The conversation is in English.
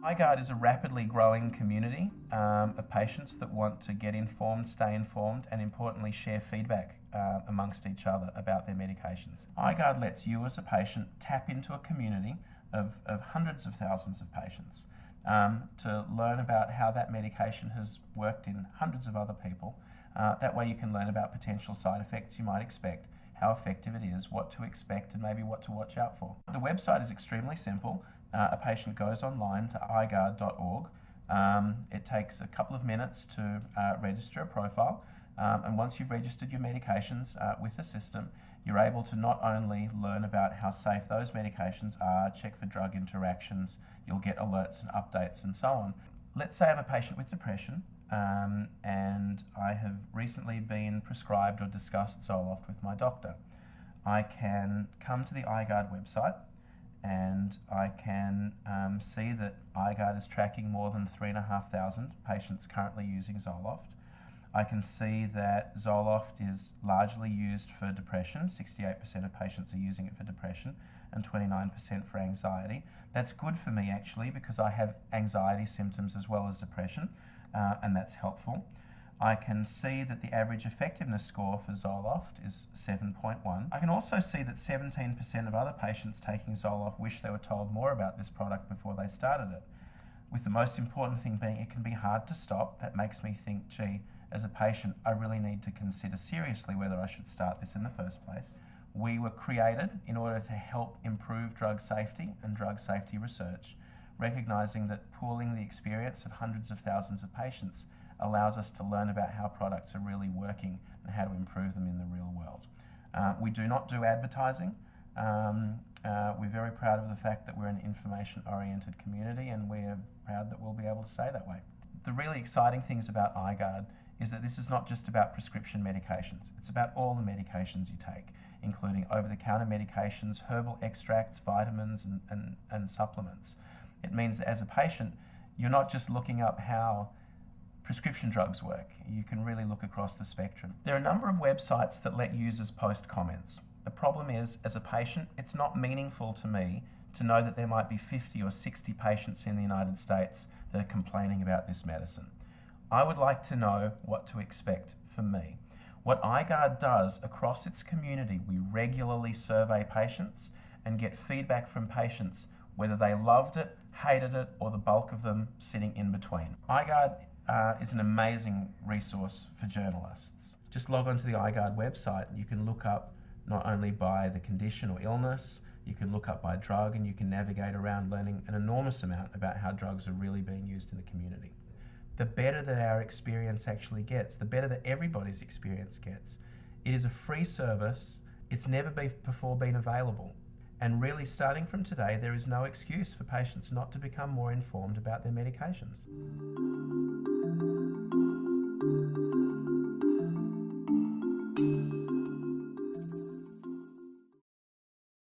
iGuard is a rapidly growing community of patients that want to get informed, stay informed, and importantly share feedback amongst each other about their medications. iGuard lets you as a patient tap into a community of hundreds of thousands of patients to learn about how that medication has worked in hundreds of other people. That way you can learn about potential side effects you might expect, how effective it is, what to expect, and maybe what to watch out for. The website is extremely simple. A patient goes online to iGuard.org. It takes a couple of minutes to register a profile, and once you've registered your medications with the system, you're able to not only learn about how safe those medications are, check for drug interactions, you'll get alerts and updates and so on. Let's say I'm a patient with depression and I have recently been prescribed or discussed Zoloft with my doctor. I can come to the iGuard website and I can see that iGuard is tracking more than 3,500 patients currently using Zoloft. I can see that Zoloft is largely used for depression. 68% of patients are using it for depression and 29% for anxiety. That's good for me actually because I have anxiety symptoms as well as depression, and that's helpful. I can see that the average effectiveness score for Zoloft is 7.1. I can also see that 17% of other patients taking Zoloft wish they were told more about this product before they started it. With the most important thing being it can be hard to stop. That makes me think, gee, as a patient, I really need to consider seriously whether I should start this in the first place. We were created in order to help improve drug safety and drug safety research, recognizing that pooling the experience of hundreds of thousands of patients allows us to learn about how products are really working and how to improve them in the real world. We do not do advertising. We're very proud of the fact that we're an information-oriented community, and we're proud that we'll be able to stay that way. The really exciting things about iGuard is that this is not just about prescription medications. It's about all the medications you take, including over-the-counter medications, herbal extracts, vitamins, and supplements. It means that as a patient, you're not just looking up how prescription drugs work. You can really look across the spectrum. There are a number of websites that let users post comments. The problem is, as a patient, it's not meaningful to me to know that there might be 50 or 60 patients in the United States that are complaining about this medicine. I would like to know what to expect for me. What iGuard does across its community, we regularly survey patients and get feedback from patients, whether they loved it, hated it, or the bulk of them sitting in between. iGuard is an amazing resource for journalists. Just log onto the iGuard website and you can look up not only by the condition or illness, you can look up by drug, and you can navigate around learning an enormous amount about how drugs are really being used in the community. The better that our experience actually gets, the better that everybody's experience gets. It is a free service. It's never before been available. And really, starting from today, there is no excuse for patients not to become more informed about their medications.